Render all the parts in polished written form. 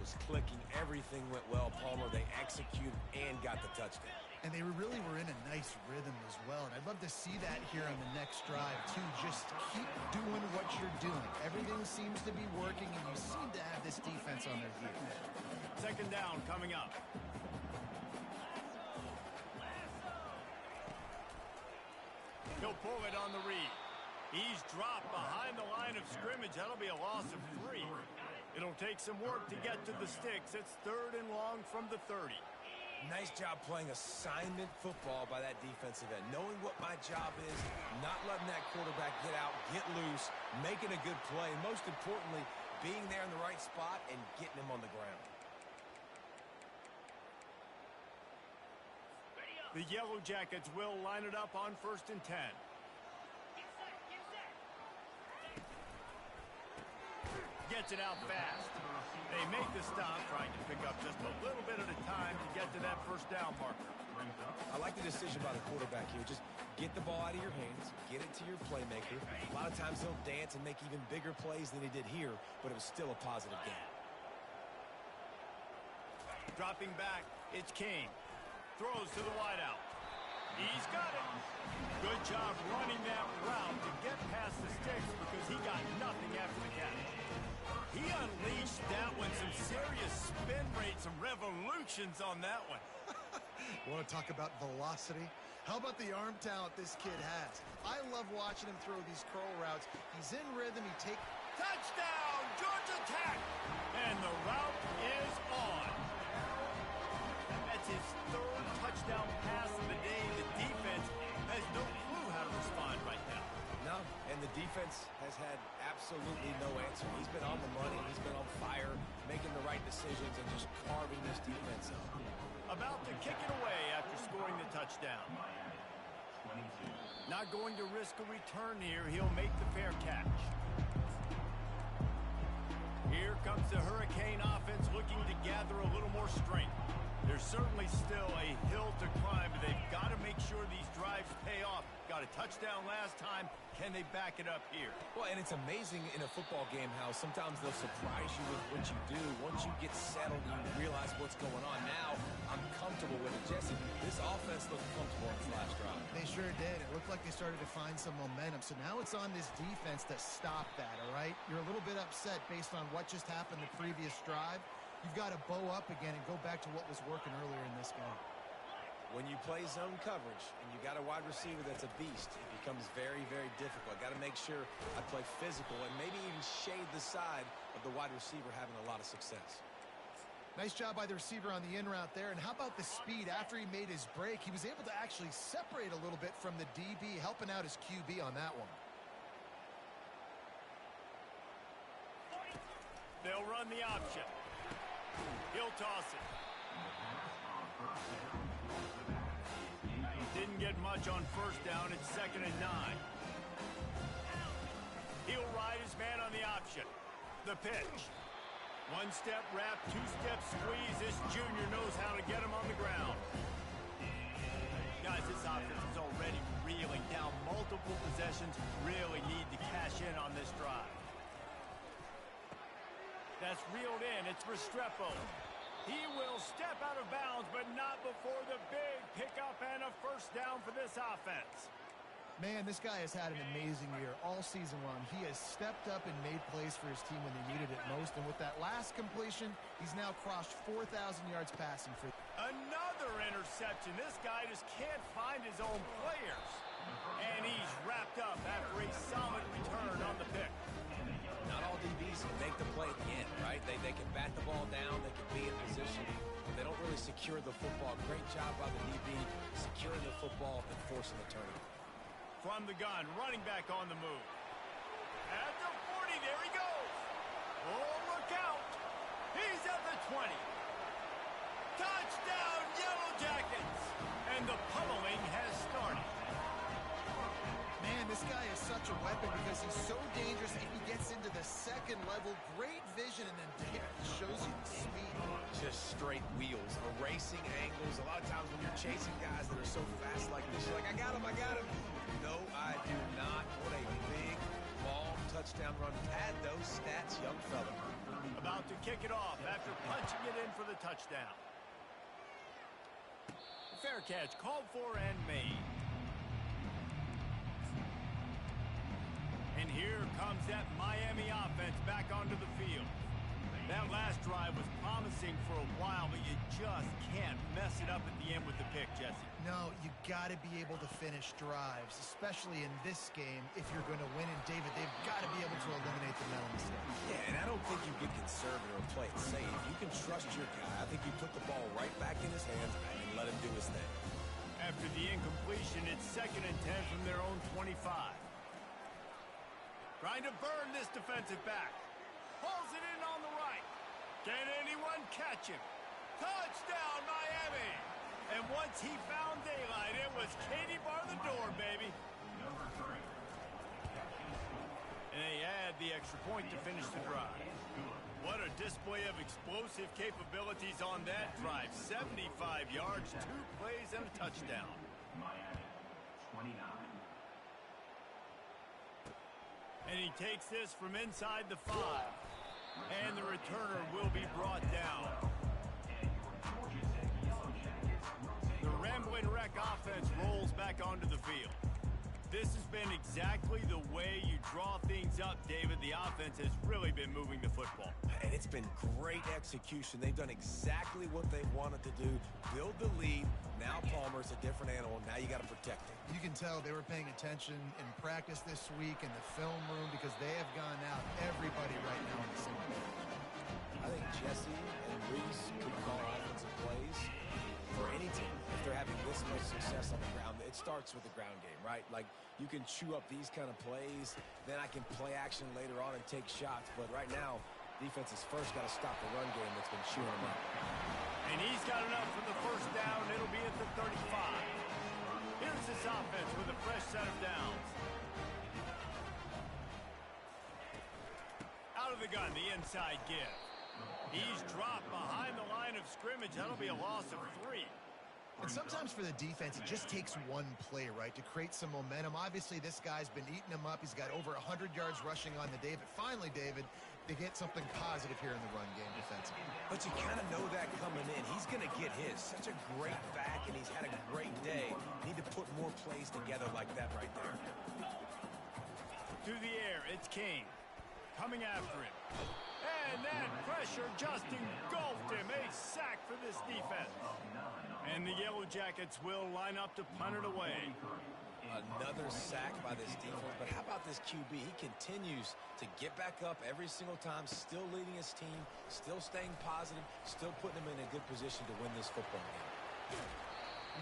was clicking. Everything went well, Palmer. They executed and got the touchdown. And they really were in a nice rhythm as well. And I'd love to see that here on the next drive, too. Just keep doing what you're doing. Everything seems to be working, and you seem to have this defense on their heels. Second down coming up. He'll pull it on the read. He's dropped behind the line of scrimmage. That'll be a loss of 3. It'll take some work to get to the sticks. It's 3rd and long from the 30. Nice job playing assignment football by that defensive end. Knowing what my job is, not letting that quarterback get out, get loose, making a good play, and most importantly, being there in the right spot and getting him on the ground. The Yellow Jackets will line it up on 1st and 10. Gets it out fast. They make the stop, trying to pick up just a little bit at a time to get to that first down marker. I like the decision by the quarterback here. Just get the ball out of your hands, get it to your playmaker. A lot of times he'll dance and make even bigger plays than he did here, but it was still a positive game. Dropping back, it's Kane. Throws to the wideout. He's got it. Good job running that route to get past the sticks because he got nothing after the catch. He unleashed that one. Some serious spin rate, some revolutions on that one. Want to talk about velocity? How about the arm talent this kid has? I love watching him throw these curl routes. He's in rhythm. He takes... Touchdown, Georgia Tech! And the route is on. That's his 3rd touchdown pass of the day. The defense has no clue how to respond right now. No, and the defense has had absolutely no answer. He's been on the money. He's been on fire, making the right decisions and just carving this defense up. About to kick it away after scoring the touchdown. Not going to risk a return here. He'll make the fair catch. Here comes the Hurricane offense looking to gather a little more strength. There's certainly still a hill to climb, but they've got to make sure these drives pay off. Got a touchdown last time. Can they back it up here? Well, and it's amazing in a football game how sometimes they'll surprise you with what you do. Once you get settled, you realize what's going on. Now, I'm comfortable with it. Jesse, this offense looked comfortable in this last drive. They sure did. It looked like they started to find some momentum. So now it's on this defense to stop that, all right? You're a little bit upset based on what just happened the previous drive. You've got to bow up again and go back to what was working earlier in this game. When you play zone coverage and you got a wide receiver that's a beast, it becomes very, very difficult. Got to make sure I play physical and maybe even shade the side of the wide receiver having a lot of success. Nice job by the receiver on the in route there. And how about the speed? After he made his break, he was able to actually separate a little bit from the DB, helping out his QB on that one. They'll run the option. He'll toss it. Didn't get much on 1st down. It's 2nd and 9. He'll ride his man on the option. The pitch. 1-step wrap, 2-step squeeze. This junior knows how to get him on the ground. Guys, this offense is already reeling down. Multiple possessions. Really need to cash in on this drive. That's reeled in. It's Restrepo. He will step out of bounds, but not before the big pickup and a 1st down for this offense. Man, this guy has had an amazing year all season long. He has stepped up and made plays for his team when they needed it most. And with that last completion, he's now crossed 4,000 yards passing for. Another interception. This guy just can't find his own players. And he's wrapped up after a solid return on the pick. Not all DBs can make the play at the end, right? They can bat the ball down, they can be in position. They don't really secure the football. Great job by the DB securing the football and forcing the turnover. From the gun, running back on the move. At the 40, there he goes. Oh, look out. He's at the 20. Touchdown, Yellow Jackets. And the pummeling has started. Man, this guy is such a weapon because he's so dangerous if he gets into the 2nd level. Great vision, and then there, shows you the speed. Just straight wheels, erasing angles. A lot of times when you're chasing guys that are so fast like this, you're like, I got him. No, I do not. What a big, long touchdown run. Pad those stats, young fella. About to kick it off after punching it in for the touchdown. Fair catch called for and made. And here comes that Miami offense back onto the field. That last drive was promising for a while, but you just can't mess it up at the end with the pick, Jesse. No, you got to be able to finish drives, especially in this game if you're going to win. And, David, they've got to be able to eliminate the mental mistakes. Yeah, and I don't think you get conservative or play it safe. You can trust your guy. I think you put the ball right back in his hands and let him do his thing. After the incompletion, it's 2nd and 10 from their own 25. Trying to burn this defensive back. Pulls it in on the right. Can anyone catch him? Touchdown, Miami! And once he found daylight, it was Katie bar the door, baby. And they add the extra point to finish the drive. What a display of explosive capabilities on that drive. 75 yards, 2 plays, and a touchdown. Miami, 29. And he takes this from inside the 5. And the returner will be brought down. The Rambling Wreck offense rolls back onto the field. This has been exactly the way you draw things up, David. The offense has really been moving the football. And it's been great execution. They've done exactly what they wanted to do. Build the lead. Now Palmer's a different animal. Now you got to protect him. You can tell they were paying attention in practice this week in the film room because they have gone out everybody right now in the same page. I think Jesse and Reese could call offensive plays for any team. If they're having this much success on the ground, it starts with the ground game, right? Like, you can chew up these kind of plays, then I can play action later on and take shots. But right now, defense has first got to stop the run game that's been chewing them up. And he's got enough for the first down. It'll be at the 35. Here's this offense with a fresh set of downs. Out of the gun, the inside give. He's dropped behind the line of scrimmage. That'll be a loss of 3. And sometimes for the defense, it just takes one play, right, to create some momentum. Obviously, this guy's been eating him up. He's got over 100 yards rushing on the day. But finally, David, they get something positive here in the run game defensively. But you kind of know that coming in. He's going to get his. Such a great back, and he's had a great day. Need to put more plays together like that right there. Through the air, it's King. Coming after him. And that pressure just engulfed him. A sack for this defense. And the Yellow Jackets will line up to punt it away. Another sack by this defense. But how about this QB? He continues to get back up every single time, still leading his team, still staying positive, still putting him in a good position to win this football game.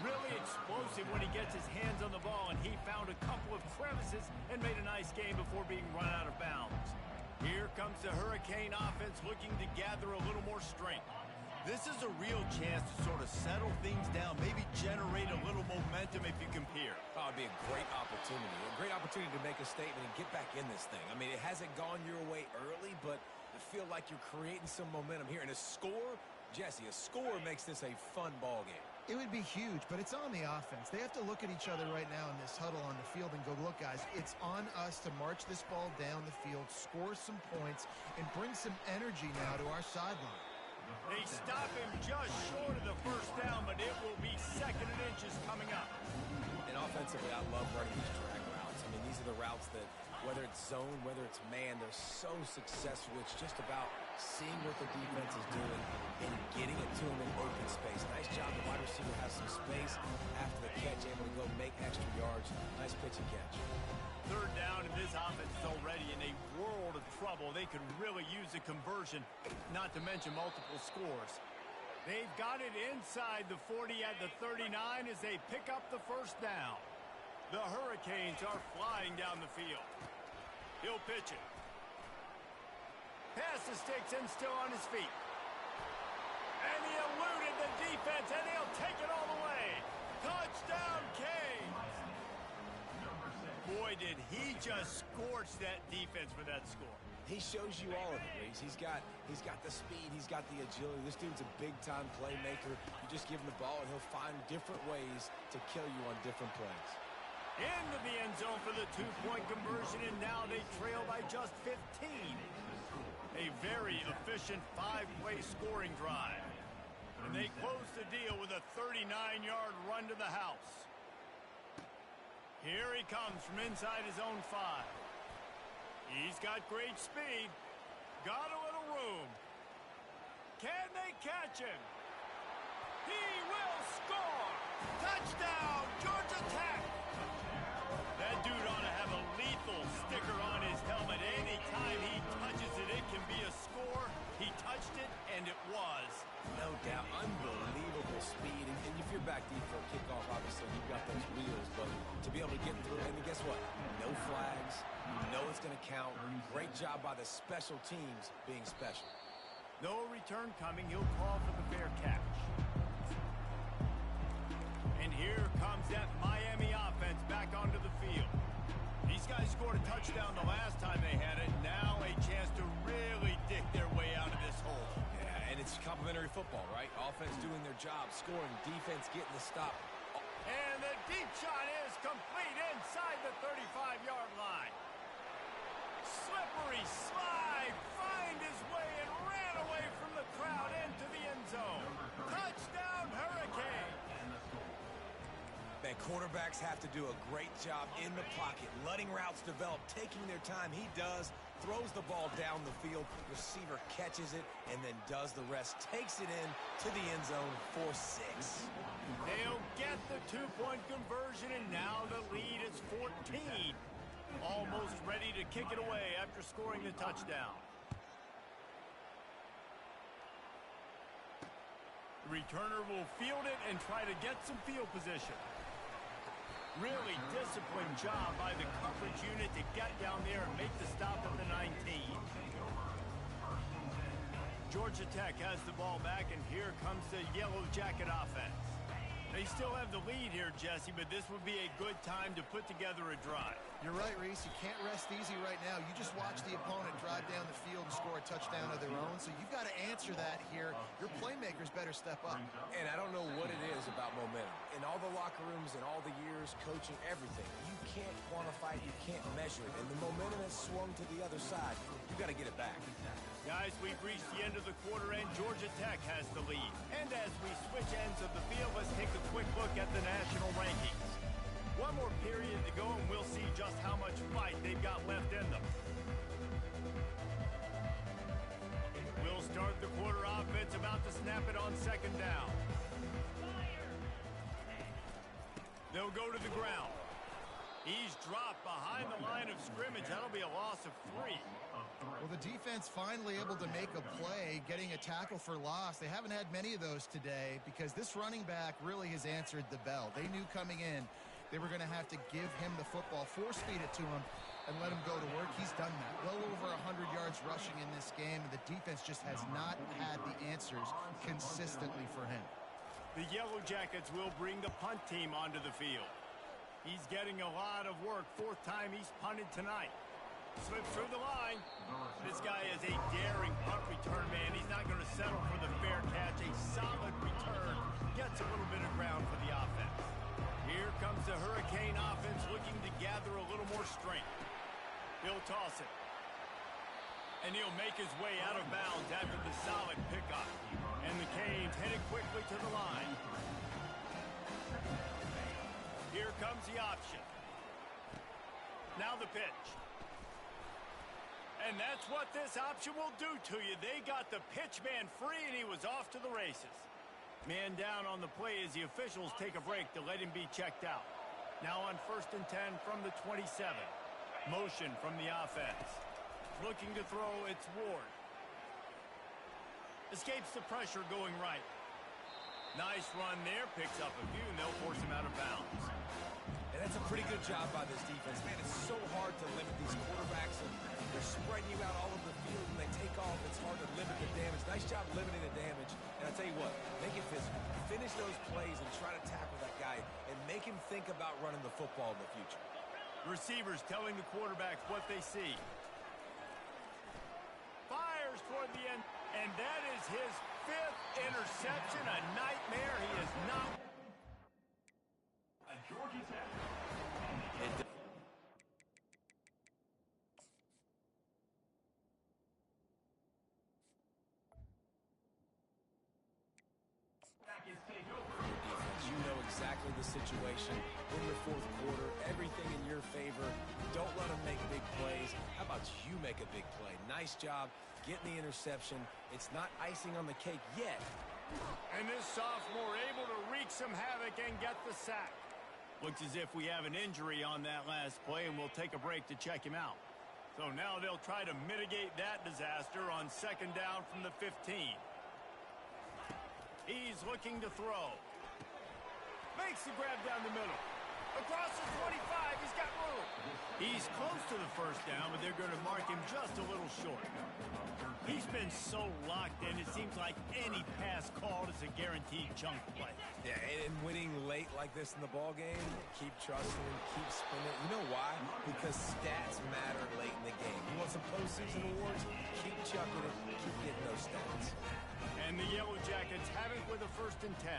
Really explosive when he gets his hands on the ball, and he found a couple of crevices and made a nice game before being run out of bounds. Here comes the Hurricane offense looking to gather a little more strength. This is a real chance to sort of settle things down, maybe generate a little momentum if you compare. Oh, it'd be a great opportunity to make a statement and get back in this thing. I mean, it hasn't gone your way early, but I feel like you're creating some momentum here. And a score, Jesse, a score makes this a fun ball game. It would be huge, but it's on the offense. They have to look at each other right now in this huddle on the field and go, look, guys, it's on us to march this ball down the field, score some points, and bring some energy now to our sideline. They stop him just short of the first down, but it will be 2nd and inches coming up. And offensively, I love running these drag routes. I mean, these are the routes that, whether it's zone, whether it's man, they're so successful. It's just about seeing what the defense is doing and getting it to them in open space. Nice job. The wide receiver has some space after the catch, able to go make extra yards. Nice pitch and catch. 3rd down, and this offense is already in a world of trouble. They could really use a conversion, not to mention multiple scores. They've got it inside the 40 at the 39 as they pick up the first down. The Hurricanes are flying down the field. He'll pitch it. Pass the sticks and still on his feet. And he eluded the defense, and he'll take it all the way. Touchdown, Canes! Boy, did he just scorch that defense for that score. He shows you all of it, Reese. He's got the speed, he's got the agility. This dude's a big-time playmaker. You just give him the ball, and he'll find different ways to kill you on different plays. Into the end zone for the 2-point conversion, and now they trail by just 15. A very efficient 5-play scoring drive. And they close the deal with a 39-yard run to the house. Here he comes from inside his own 5. He's got great speed. Got a little room. Can they catch him? He will score! Touchdown, Georgia Tech! That dude ought to have a lethal sticker on his helmet. Anytime he touches it, it can be a score. He touched it, and it was. No doubt, unbelievable speed. And if you're back deep for a kickoff, obviously, you've got those wheels. But to be able to get through, and guess what? No flags. You know it's going to count. Great job by the special teams being special. No return coming. He'll call for the fair catch. And here comes that Miami offense back onto the field. These guys scored a touchdown the last time they had it. Now a chance to really dig their way out of this hole. Yeah, and it's complimentary football, right? Offense doing their job, scoring, defense getting the stop. And the deep shot is complete inside the 35-yard line. Slippery slide, find his way and ran away from the crowd into the end zone. Touchdown, Hurricane. Man, quarterbacks have to do a great job in the pocket, letting routes develop, taking their time. He does, throws the ball down the field, receiver catches it, and then does the rest, takes it in to the end zone for 6. They'll get the 2-point conversion, and now the lead is 14. Almost ready to kick it away after scoring the touchdown. The returner will field it and try to get some field position. Really disciplined job by the coverage unit to get down there and make the stop at the 19. Georgia Tech has the ball back, and here comes the Yellow Jacket offense. They still have the lead here, Jesse, but this would be a good time to put together a drive. You're right, Reese. You can't rest easy right now. You just watch the opponent drive down the field and score a touchdown of their own, so you've got to answer that here. Your playmakers better step up. And I don't know what it is about momentum. In all the locker rooms and all the years, coaching, everything, you can't quantify it, you can't measure it. And the momentum has swung to the other side. You've got to get it back. Guys, we've reached the end of the quarter, and Georgia Tech has the lead. And as we switch ends of the field, let's take a quick look at the national rankings. One more period to go, and we'll see just how much fight they've got left in them. We'll start the quarter offense, about to snap it on 2nd down. They'll go to the ground. He's dropped behind the line of scrimmage. That'll be a loss of 3. Well, the defense finally able to make a play, getting a tackle for loss. They haven't had many of those today because this running back really has answered the bell. They knew coming in they were going to have to give him the football, force feed it to him, and let him go to work. He's done that. Well over 100 yards rushing in this game, and the defense just has not had the answers consistently for him. The Yellow Jackets will bring the punt team onto the field. He's getting a lot of work. 4th time he's punted tonight. Slips through the line. This guy is a daring punt return man. He's not going to settle for the fair catch. A solid return. Gets a little bit of ground for the offense. Here comes the Hurricane offense looking to gather a little more strength. He'll toss it. And he'll make his way out of bounds after the solid pickup. And the Canes headed quickly to the line. Here comes the option. Now the pitch. And that's what this option will do to you. They got the pitch man free, and he was off to the races. Man down on the play as the officials take a break to let him be checked out. Now on 1st and 10 from the 27. Motion from the offense. Looking to throw, it's Ward. Escapes the pressure going right. Nice run there, picks up a few, and they'll force him out of bounds. And that's a pretty good job by this defense. Man, it's so hard to limit these quarterbacks, and they're spreading you out all over the field. When they take off, it's hard to limit the damage. Nice job limiting the damage. And I'll tell you what, make it physical. Finish those plays and try to tackle that guy and make him think about running the football in the future. Receivers telling the quarterbacks what they see. Fires toward the end, and that is his 5th interception. A nightmare. He is not. Georgia Tech. exactly the situation in the fourth quarter. Everything in your favor. Don't let them make big plays. How about you make a big play? Nice job getting the interception. It's not icing on the cake yet. And this sophomore able to wreak some havoc and get the sack. Looks as if we have an injury on that last play, and we'll take a break to check him out. So now they'll try to mitigate that disaster on second down from the 15. He's looking to throw. Makes the grab down the middle. Across the 25, he's got room. He's close to the first down, but they're going to mark him just a little short. He's been so locked in, it seems like any pass called is a guaranteed chunk play. Yeah, and winning late like this in the ball game, keep trusting him, keep spinning. You know why? Because stats matter late in the game. You want some postseason awards? Keep chucking it, keep getting those stats. And the Yellow Jackets have it with a 1st and 10.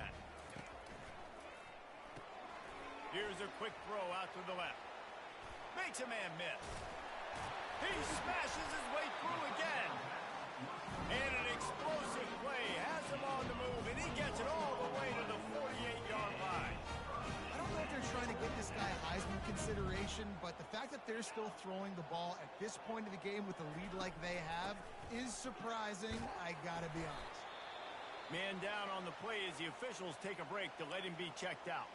Here's a quick throw out to the left. Makes a man miss. He smashes his way through again. And an explosive play has him on the move, and he gets it all the way to the 48-yard line. I don't know if they're trying to get this guy Heisman consideration, but the fact that they're still throwing the ball at this point of the game with a lead like they have is surprising, I gotta be honest. Man down on the play as the officials take a break to let him be checked out.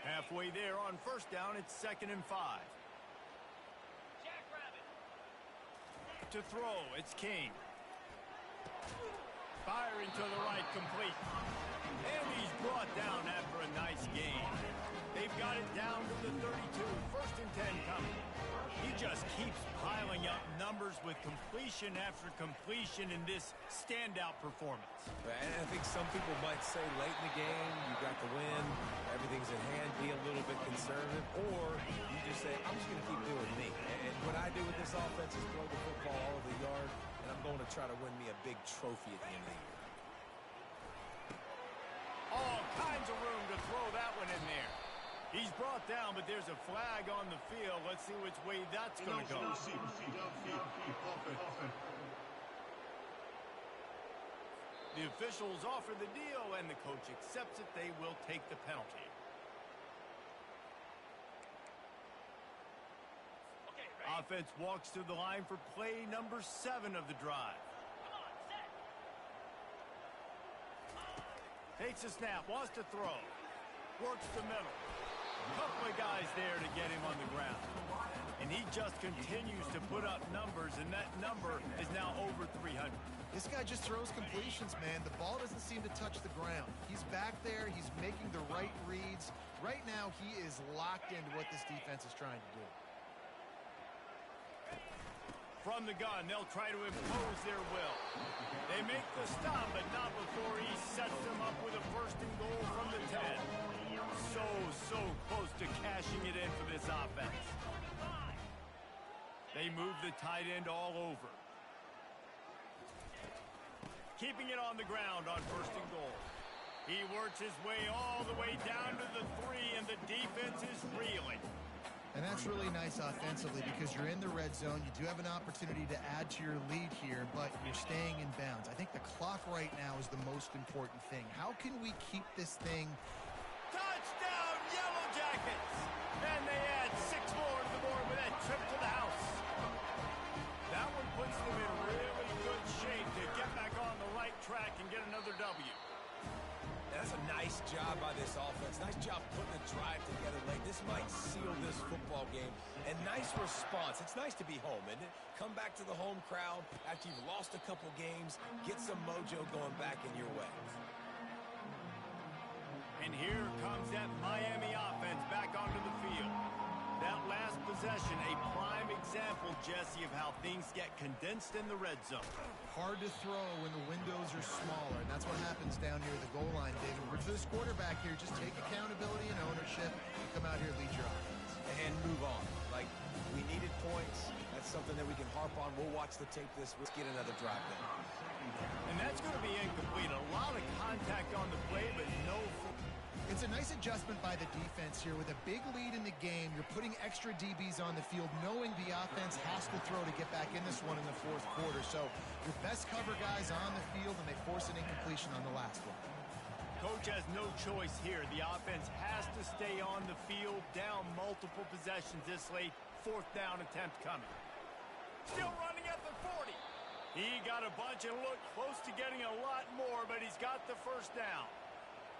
Halfway there on 1st down, it's 2nd and 5. To throw, it's King. Firing to the right, complete. And he's brought down after a nice gain. They've got it down to the 32. 1st and 10 coming. He just keeps piling up numbers with completion after completion in this standout performance. And I think some people might say late in the game, you got the win, everything's in hand, be a little bit conservative, or you just say, I'm just going to keep doing me. And what I do with this offense is throw the football all over the yard, and I'm going to try to win me a big trophy at the end of the year. All kinds of room to throw that one in there. He's brought down, but there's a flag on the field. Let's see which way that's going to go. The officials offer the deal, and the coach accepts it. They will take the penalty. Offense walks to the line for play number 7 of the drive. Takes a snap, wants to throw. Works the middle. Couple of guys there to get him on the ground. And he just continues to put up numbers, and that number is now over 300. This guy just throws completions, man. The ball doesn't seem to touch the ground. He's back there. He's making the right reads. Right now, he is locked into what this defense is trying to do. From the gun, they'll try to impose their will. They make the stop, but not before he sets them up with a 1st and goal from the 10. So close to cashing it in for this offense. They move the tight end all over. Keeping it on the ground on 1st and goal. He works his way all the way down to the 3, and the defense is reeling. And that's really nice offensively because you're in the red zone. You do have an opportunity to add to your lead here, but you're staying in bounds. I think the clock right now is the most important thing. How can we keep this thing? Touchdown, Yellow Jackets! And they add 6 more to the board with that trip to the house. That one puts them in really good shape to get back on the right track and get another W. That's a nice job by this offense. Nice job putting the drive together late. This might seal this football game. And nice response. It's nice to be home, isn't it? Come back to the home crowd after you've lost a couple games. Get some mojo going back in your way. And here comes that Miami offense back onto the field. That last possession, a prime example, Jesse, of how things get condensed in the red zone. Hard to throw when the windows are smaller, and that's what happens down near the goal line, David. We're this quarterback here. Just take accountability and ownership and come out here and lead your offense. And move on. Like, we needed points. That's something that we can harp on. We'll watch the tape this week. Get another drive done. And that's going to be incomplete. A lot of contact on the play, but no. It's a nice adjustment by the defense here. With a big lead in the game, you're putting extra DBs on the field, knowing the offense has to throw to get back in this one in the 4th quarter. So your best cover guys on the field, and they force an incompletion on the last one. Coach has no choice here. The offense has to stay on the field, down multiple possessions this late. 4th down attempt coming. Still running at the 40. He got a bunch and looked close to getting a lot more, but he's got the first down.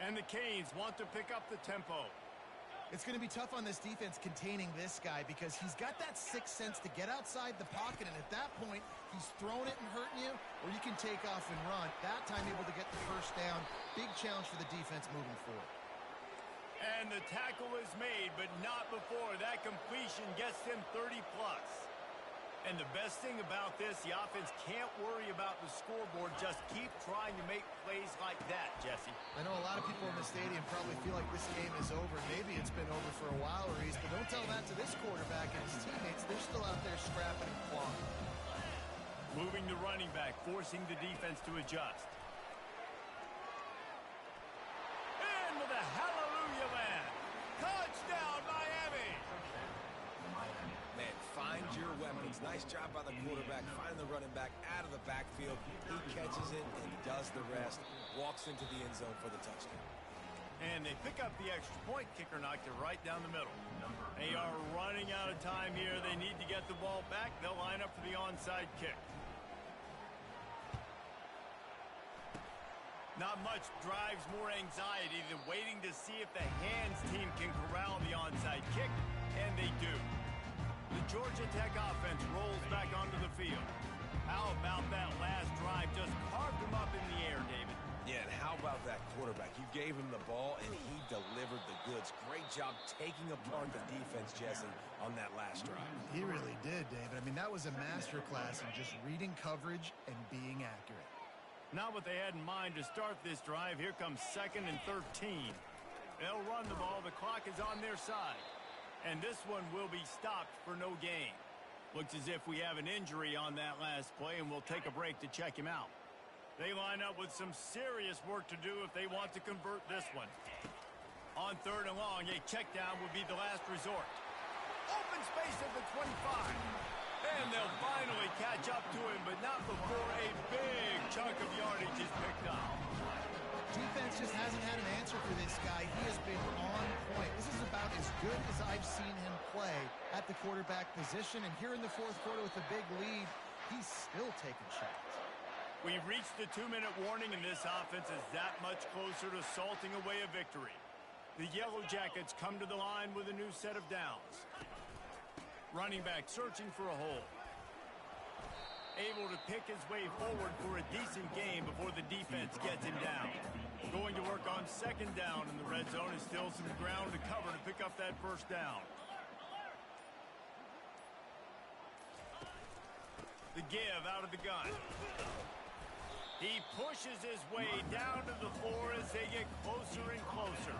And the Canes want to pick up the tempo. It's going to be tough on this defense containing this guy because he's got that sixth sense to get outside the pocket, and at that point, he's throwing it and hurting you, or you can take off and run. That time able to get the first down. Big challenge for the defense moving forward. And the tackle is made, but not before that completion gets them 30-plus. And the best thing about this, the offense can't worry about the scoreboard. Just keep trying to make plays like that, Jesse. I know a lot of people in the stadium probably feel like this game is over. Maybe it's been over for a while, Reese, but don't tell that to this quarterback and his teammates. They're still out there scrapping and clawing. Moving the running back, forcing the defense to adjust. Into the hallelujah land. Touchdown, Miami! Man, find your weapons. Nice job by the quarterback, finding the running back out of the backfield. He catches it and does the rest. Walks into the end zone for the touchdown. And they pick up the extra point. Kicker knocked it right down the middle. They are running out of time here. They need to get the ball back. They'll line up for the onside kick. Not much drives more anxiety than waiting to see if the hands team can corral the onside kick, and they do. The Georgia Tech offense rolls back onto the field. How about that last drive? Just carved him up in the air, David. Yeah, and how about that quarterback? You gave him the ball, and he delivered the goods. Great job taking apart the defense, Jesse, on that last drive. He really did, David. I mean, that was a masterclass in just reading coverage and being accurate. Not what they had in mind to start this drive. Here comes 2nd and 13. They'll run the ball. The clock is on their side. And this one will be stopped for no gain. Looks as if we have an injury on that last play, and we'll take a break to check him out. They line up with some serious work to do if they want to convert this one. On 3rd and long, a check down would be the last resort. Open space at the 25. And they'll finally catch up to him, but not before a big chunk of yardage is picked up. Defense just hasn't had an answer for this guy. He has been on point. This is about as good as I've seen him play at the quarterback position. And here in the 4th quarter with a big lead, he's still taking shots. We've reached the 2-minute warning, and this offense is that much closer to salting away a victory. The Yellow Jackets come to the line with a new set of downs. Running back searching for a hole. Able to pick his way forward for a decent game before the defense gets him down. Going to work on 2nd down, and the red zone is still some ground to cover to pick up that first down. The give out of the gun. He pushes his way down to the floor as they get closer and closer.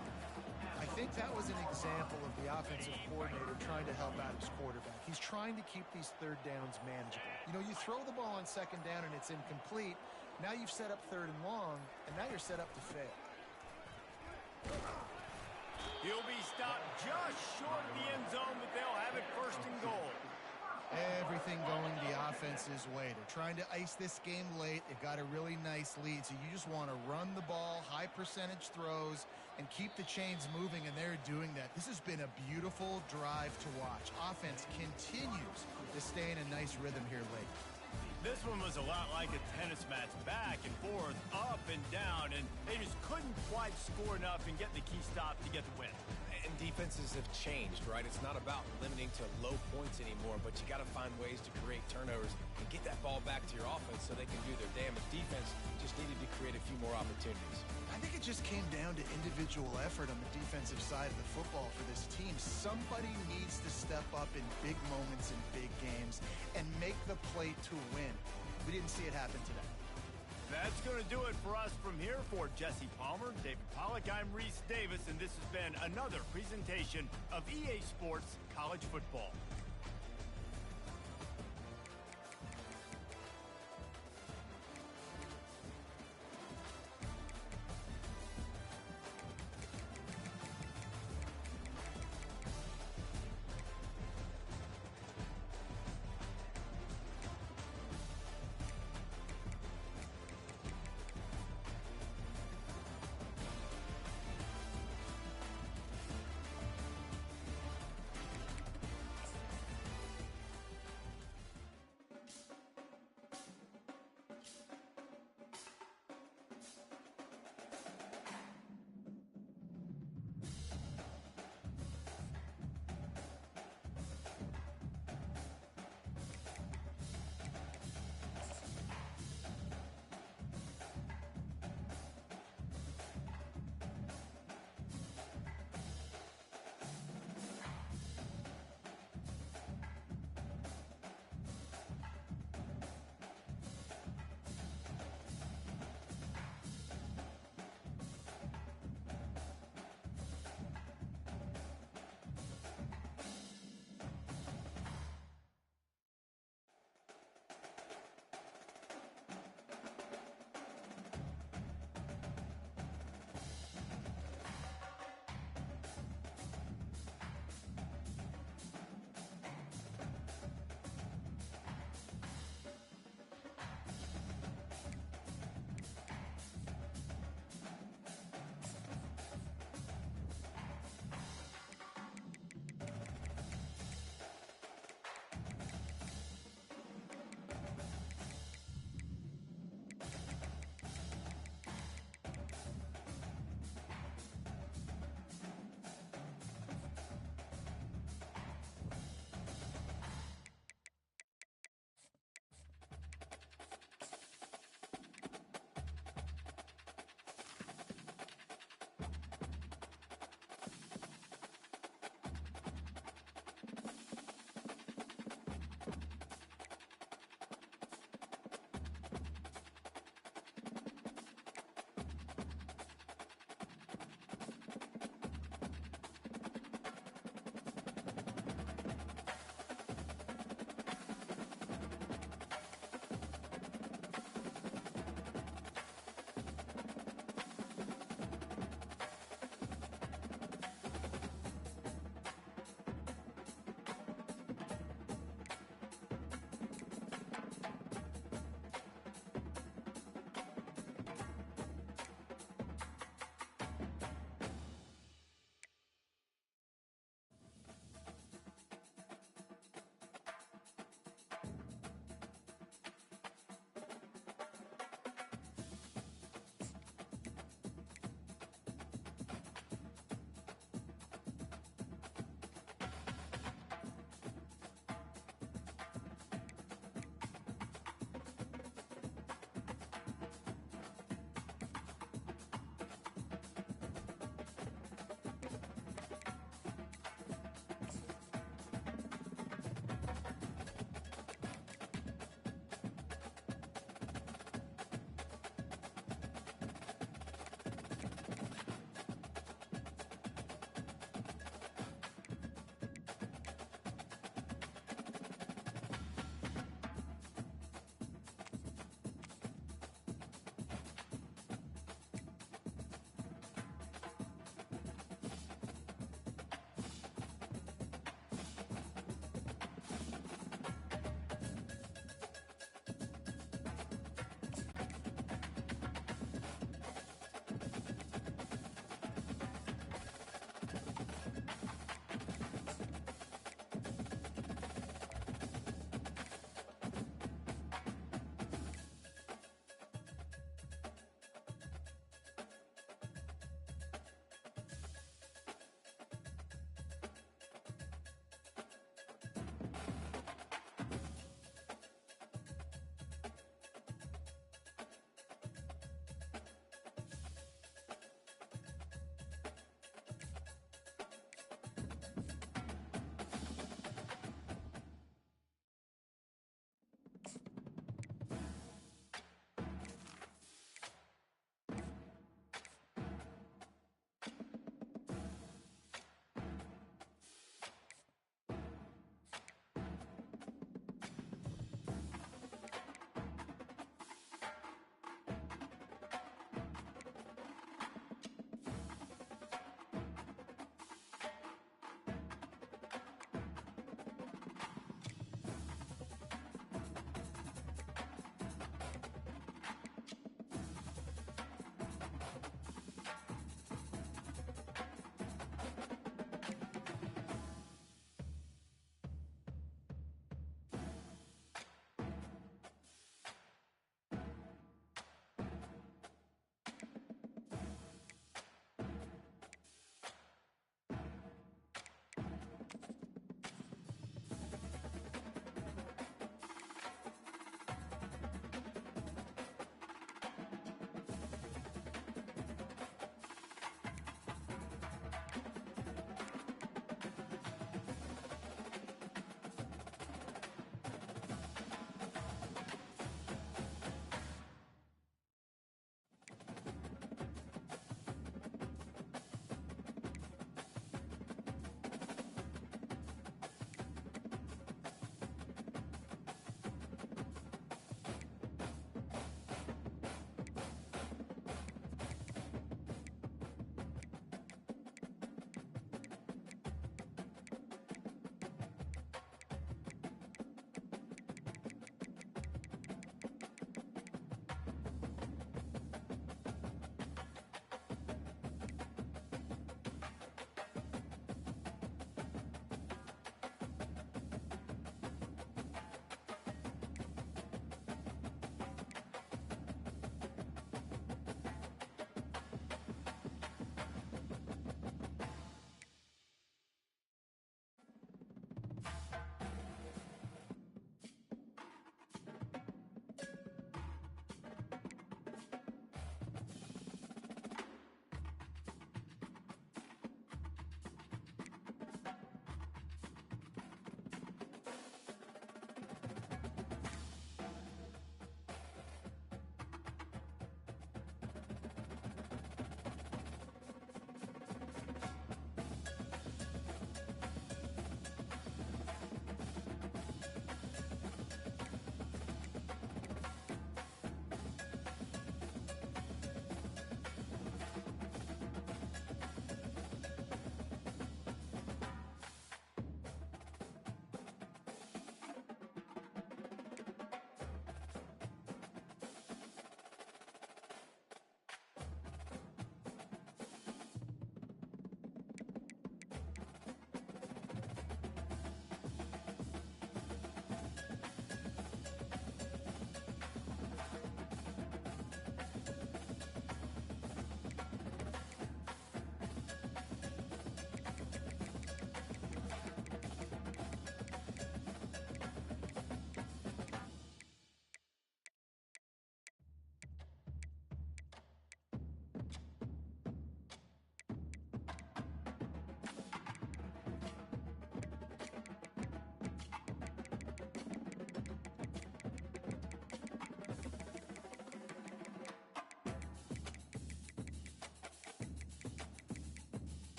I think that was an example of the offensive coordinator trying to help out his quarterback. He's trying to keep these 3rd downs manageable. You know, you throw the ball on 2nd down and it's incomplete. Now you've set up 3rd and long, and now you're set up to fail. He'll be stopped just short of the end zone, but they'll have it 1st and goal. Everything going the offense's way. They're trying to ice this game late. They've got a really nice lead, so you just want to run the ball, high percentage throws, and keep the chains moving, and they're doing that. This has been a beautiful drive to watch. Offense continues to stay in a nice rhythm here late. This one was a lot like a tennis match, back and forth, up and down, and they just couldn't quite score enough and get the key stop to get the win. And defenses have changed, right? It's not about limiting to low points anymore, but you got to find ways to create turnovers and get that ball back to your offense so they can do their damage. Defense just needed to create a few more opportunities. I think it just came down to individual effort on the defensive side of the football for this team. Somebody needs to step up in big moments in big games and make the play to win. We didn't see it happen today. That's going to do it for us from here. For Jesse Palmer, David Pollack, I'm Reese Davis, and this has been another presentation of EA Sports College Football.